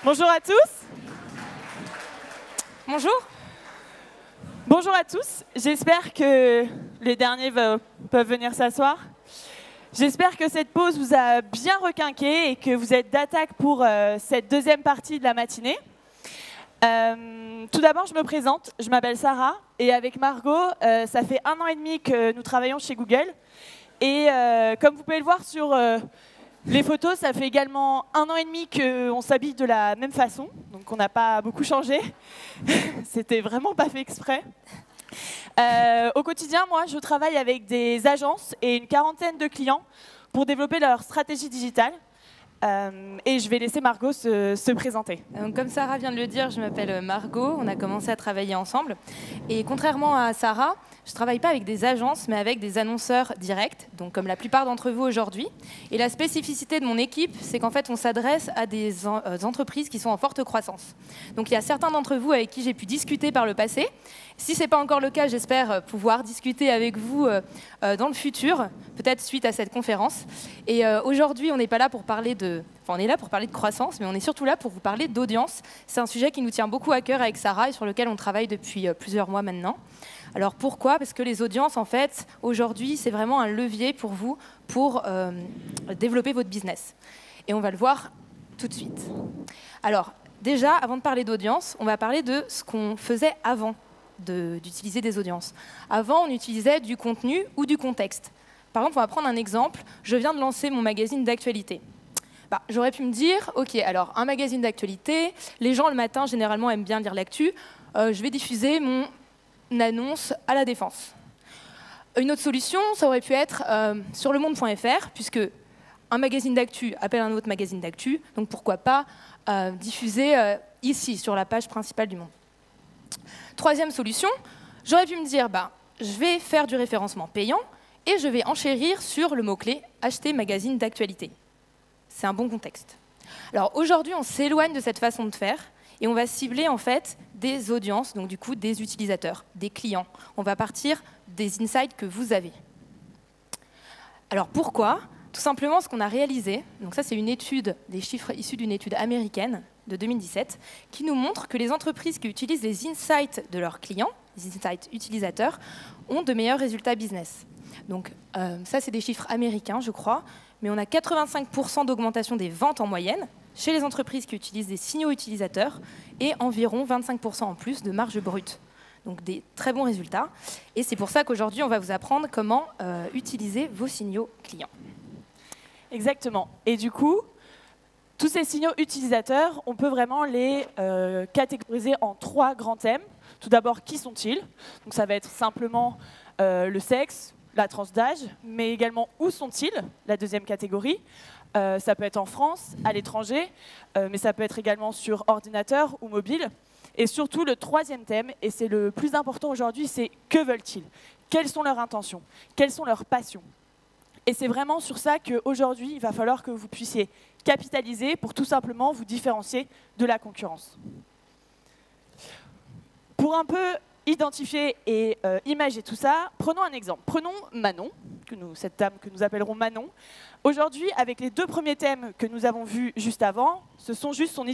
Bonjour à tous. Bonjour. Bonjour à tous. J'espère que les derniers peuvent venir s'asseoir. J'espère que cette pause vous a bien requinqué et que vous êtes d'attaque pour cette deuxième partie de la matinée. Tout d'abord, je me présente. Je m'appelle Sarah et avec Margot, ça fait 1 an et demi que nous travaillons chez Google. Et comme vous pouvez le voir sur les photos, ça fait également 1 an et demi qu'on s'habille de la même façon. Donc on n'a pas beaucoup changé. C'était vraiment pas fait exprès. Au quotidien, moi, je travaille avec des agences et une quarantaine de clients pour développer leur stratégie digitale. Et je vais laisser Margot se présenter. Donc, comme Sarah vient de le dire, je m'appelle Margot. On a commencé à travailler ensemble. Et contrairement à Sarah, je ne travaille pas avec des agences, mais avec des annonceurs directs, donc comme la plupart d'entre vous aujourd'hui. Et la spécificité de mon équipe, c'est qu'en fait, on s'adresse à des entreprises qui sont en forte croissance. Donc il y a certains d'entre vous avec qui j'ai pu discuter par le passé. Si ce n'est pas encore le cas, j'espère pouvoir discuter avec vous dans le futur, peut-être suite à cette conférence. Et aujourd'hui, on n'est pas là pour parler de... Enfin, on est là pour parler de croissance, mais on est surtout là pour vous parler d'audience. C'est un sujet qui nous tient beaucoup à cœur avec Sarah et sur lequel on travaille depuis plusieurs mois maintenant. Alors pourquoi? Parce que les audiences, en fait, aujourd'hui, c'est vraiment un levier pour vous pour développer votre business. Et on va le voir tout de suite. Alors, déjà, avant de parler d'audience, on va parler de ce qu'on faisait avant d'utiliser des audiences. Avant, on utilisait du contenu ou du contexte. Par exemple, on va prendre un exemple. Je viens de lancer mon magazine d'actualité. J'aurais pu me dire, OK, alors un magazine d'actualité, les gens le matin, généralement, aiment bien lire l'actu. Je vais diffuser mon annonce à la Défense. Une autre solution, ça aurait pu être sur lemonde.fr, puisque un magazine d'actu appelle un autre magazine d'actu, donc pourquoi pas diffuser ici, sur la page principale du Monde. Troisième solution, j'aurais pu me dire, je vais faire du référencement payant et je vais enchérir sur le mot-clé « acheter magazine d'actualité ». C'est un bon contexte. Alors aujourd'hui, on s'éloigne de cette façon de faire et on va cibler en fait des audiences, donc du coup des utilisateurs, des clients. On va partir des insights que vous avez. Alors pourquoi? Tout simplement ce qu'on a réalisé, donc ça c'est une étude, des chiffres issus d'une étude américaine de 2017, qui nous montre que les entreprises qui utilisent les insights de leurs clients, les insights utilisateurs, ont de meilleurs résultats business. Donc ça c'est des chiffres américains je crois, mais on a 85% d'augmentation des ventes en moyenne chez les entreprises qui utilisent des signaux utilisateurs et environ 25% en plus de marge brute. Donc des très bons résultats. Et c'est pour ça qu'aujourd'hui, on va vous apprendre comment utiliser vos signaux clients. Exactement. Et du coup, tous ces signaux utilisateurs, on peut vraiment les catégoriser en 3 grands thèmes. Tout d'abord, qui sont-ils? Donc ça va être simplement le sexe, la tranche d'âge, mais également où sont-ils, la deuxième catégorie. Ça peut être en France, à l'étranger, mais ça peut être également sur ordinateur ou mobile. Et surtout, le 3e thème, et c'est le plus important aujourd'hui, c'est que veulent-ils? Quelles sont leurs intentions? Quelles sont leurs passions? Et c'est vraiment sur ça qu'aujourd'hui, il va falloir que vous puissiez capitaliser pour tout simplement vous différencier de la concurrence. Pour un peu identifier et imager tout ça, prenons un exemple. Prenons Manon, cette dame que nous appellerons Manon. Aujourd'hui, avec les 2 premiers thèmes que nous avons vus juste avant, ce sont juste son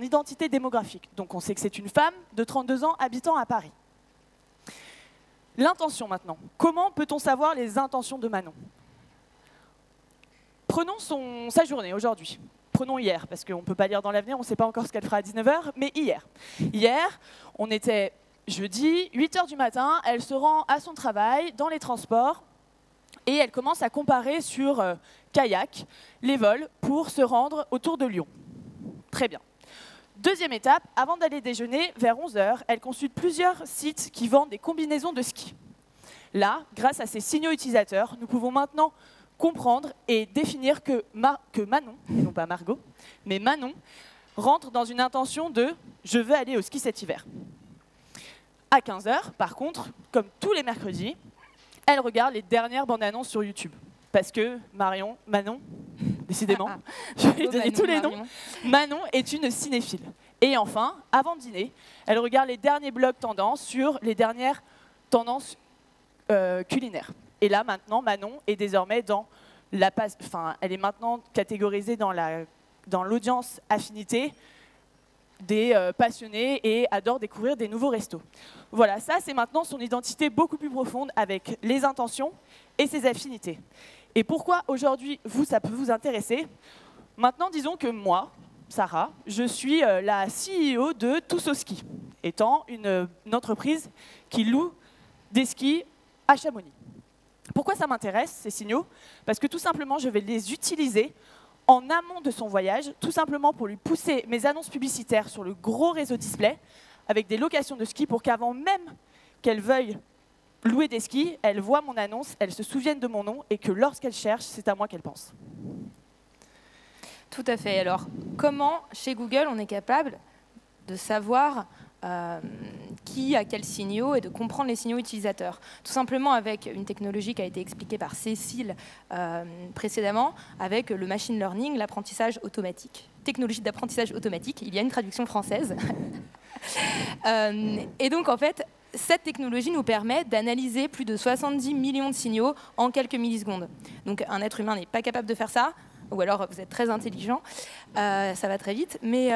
identité démographique. Donc on sait que c'est une femme de 32 ans habitant à Paris. L'intention maintenant. Comment peut-on savoir les intentions de Manon? Prenons sa journée aujourd'hui. Prenons hier, parce qu'on ne peut pas lire dans l'avenir, on ne sait pas encore ce qu'elle fera à 19 h, mais hier. Hier, on était jeudi, 8 h du matin, elle se rend à son travail, dans les transports, et elle commence à comparer sur Kayak les vols pour se rendre autour de Lyon. Très bien. Deuxième étape, avant d'aller déjeuner, vers 11 h, elle consulte plusieurs sites qui vendent des combinaisons de ski. Là, grâce à ces signaux utilisateurs, nous pouvons maintenant comprendre et définir que Manon, et non pas Margot, mais Manon, rentre dans une intention de « je veux aller au ski cet hiver ». À 15 h, par contre, comme tous les mercredis, elle regarde les dernières bandes annonces sur YouTube. Parce que Manon, décidément, je vais lui donner tous les noms, Manon est une cinéphile. Et enfin, avant de dîner, elle regarde les derniers blogs tendances sur les dernières tendances culinaires. Et là, maintenant, Manon est désormais dans elle est maintenant catégorisée dans l'audience affinité des passionnés et adore découvrir des nouveaux restos. Voilà, ça c'est maintenant son identité beaucoup plus profonde avec les intentions et ses affinités. Et pourquoi aujourd'hui, ça peut vous intéresser? Maintenant, disons que moi, Sarah, je suis la CEO de Toussoski, étant une entreprise qui loue des skis à Chamonix. Pourquoi ça m'intéresse, ces signaux? Parce que tout simplement, je vais les utiliser en amont de son voyage, tout simplement pour lui pousser mes annonces publicitaires sur le gros réseau display, avec des locations de skis, pour qu'avant même qu'elle veuille louer des skis, elle voit mon annonce, elle se souvienne de mon nom, et que lorsqu'elle cherche, c'est à moi qu'elle pense. Tout à fait. Alors, comment, chez Google, on est capable de savoir qui a quels signaux et de comprendre les signaux utilisateurs? Tout simplement avec une technologie qui a été expliquée par Cécile précédemment, avec le machine learning, l'apprentissage automatique. Technologie d'apprentissage automatique, il y a une traduction française. Et donc, en fait, cette technologie nous permet d'analyser plus de 70 millions de signaux en quelques millisecondes. Donc, un être humain n'est pas capable de faire ça. Ou alors vous êtes très intelligent, ça va très vite. Mais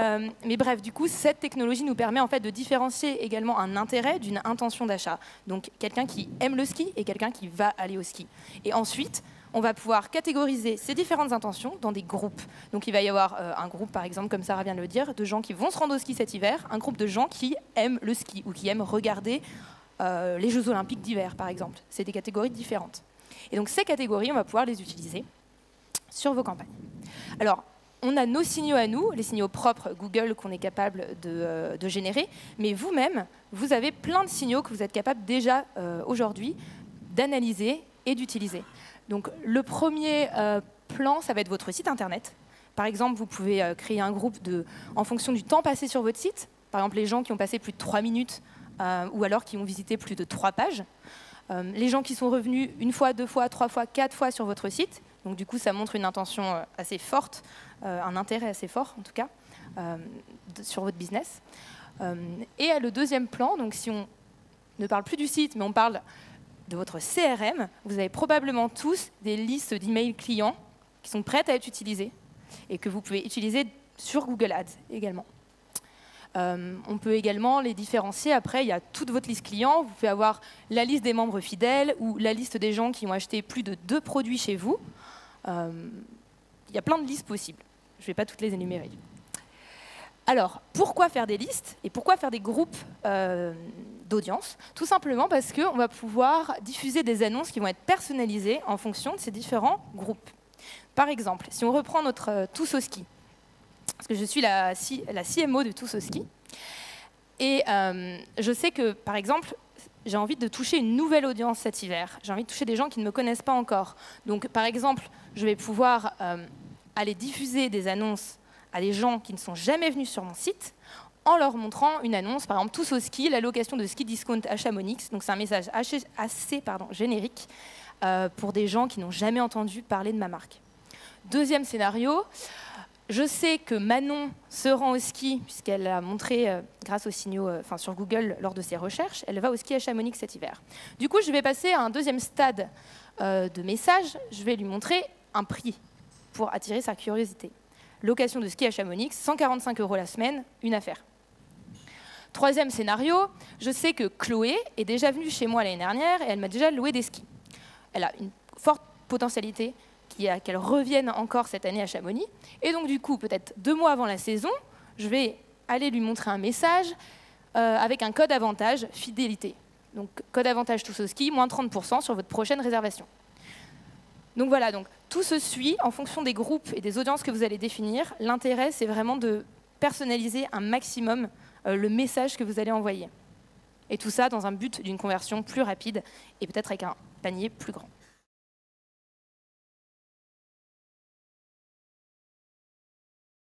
bref, du coup, cette technologie nous permet en fait de différencier également un intérêt d'une intention d'achat. Donc quelqu'un qui aime le ski et quelqu'un qui va aller au ski. Et ensuite, on va pouvoir catégoriser ces différentes intentions dans des groupes. Donc il va y avoir un groupe, par exemple, comme Sarah vient de le dire, de gens qui vont se rendre au ski cet hiver, un groupe de gens qui aiment le ski ou qui aiment regarder les Jeux Olympiques d'hiver, par exemple. C'est des catégories différentes. Et donc ces catégories, on va pouvoir les utiliser sur vos campagnes. Alors, on a nos signaux à nous, les signaux propres Google qu'on est capable de générer, mais vous-même, vous avez plein de signaux que vous êtes capable déjà aujourd'hui d'analyser et d'utiliser. Donc, le premier plan, ça va être votre site internet. Par exemple, vous pouvez créer un groupe en fonction du temps passé sur votre site. Par exemple, les gens qui ont passé plus de 3 minutes ou alors qui ont visité plus de 3 pages. Les gens qui sont revenus 1 fois, 2 fois, 3 fois, 4 fois sur votre site. Donc du coup, ça montre une intention assez forte, un intérêt assez fort en tout cas, sur votre business. Et le deuxième plan, donc si on ne parle plus du site, mais on parle de votre CRM, vous avez probablement tous des listes d'emails clients qui sont prêtes à être utilisées et que vous pouvez utiliser sur Google Ads également. On peut également les différencier. Après, il y a toute votre liste client. Vous pouvez avoir la liste des membres fidèles ou la liste des gens qui ont acheté plus de 2 produits chez vous. Il y a plein de listes possibles. Je ne vais pas toutes les énumérer. Alors, pourquoi faire des listes et pourquoi faire des groupes d'audience? Tout simplement parce qu'on va pouvoir diffuser des annonces qui vont être personnalisées en fonction de ces différents groupes. Par exemple, si on reprend notre Toussoski, parce que je suis la CMO de Toussoski, et je sais que, par exemple, j'ai envie de toucher une nouvelle audience cet hiver. J'ai envie de toucher des gens qui ne me connaissent pas encore. Donc, par exemple, je vais pouvoir aller diffuser des annonces à des gens qui ne sont jamais venus sur mon site en leur montrant une annonce, par exemple, Toussoski, la location de ski discount à Chamonix. Donc, c'est un message assez générique pour des gens qui n'ont jamais entendu parler de ma marque. Deuxième scénario, je sais que Manon se rend au ski, puisqu'elle a montré, grâce aux signaux sur Google, lors de ses recherches, elle va au ski à Chamonix cet hiver. Du coup, je vais passer à un deuxième stade de message. Je vais lui montrer un prix pour attirer sa curiosité. Location de ski à Chamonix, 145 € la semaine, une affaire. Troisième scénario, je sais que Chloé est déjà venue chez moi l'année dernière et elle m'a déjà loué des skis. Elle a une forte potentialité qu'elle revienne encore cette année à Chamonix. Et donc, du coup, peut-être 2 mois avant la saison, je vais aller lui montrer un message avec un code avantage fidélité. Donc, code avantage Toussoski, moins 30% sur votre prochaine réservation. Donc voilà, donc, tout se suit en fonction des groupes et des audiences que vous allez définir. L'intérêt, c'est vraiment de personnaliser un maximum le message que vous allez envoyer. Et tout ça dans un but d'une conversion plus rapide et peut-être avec un panier plus grand.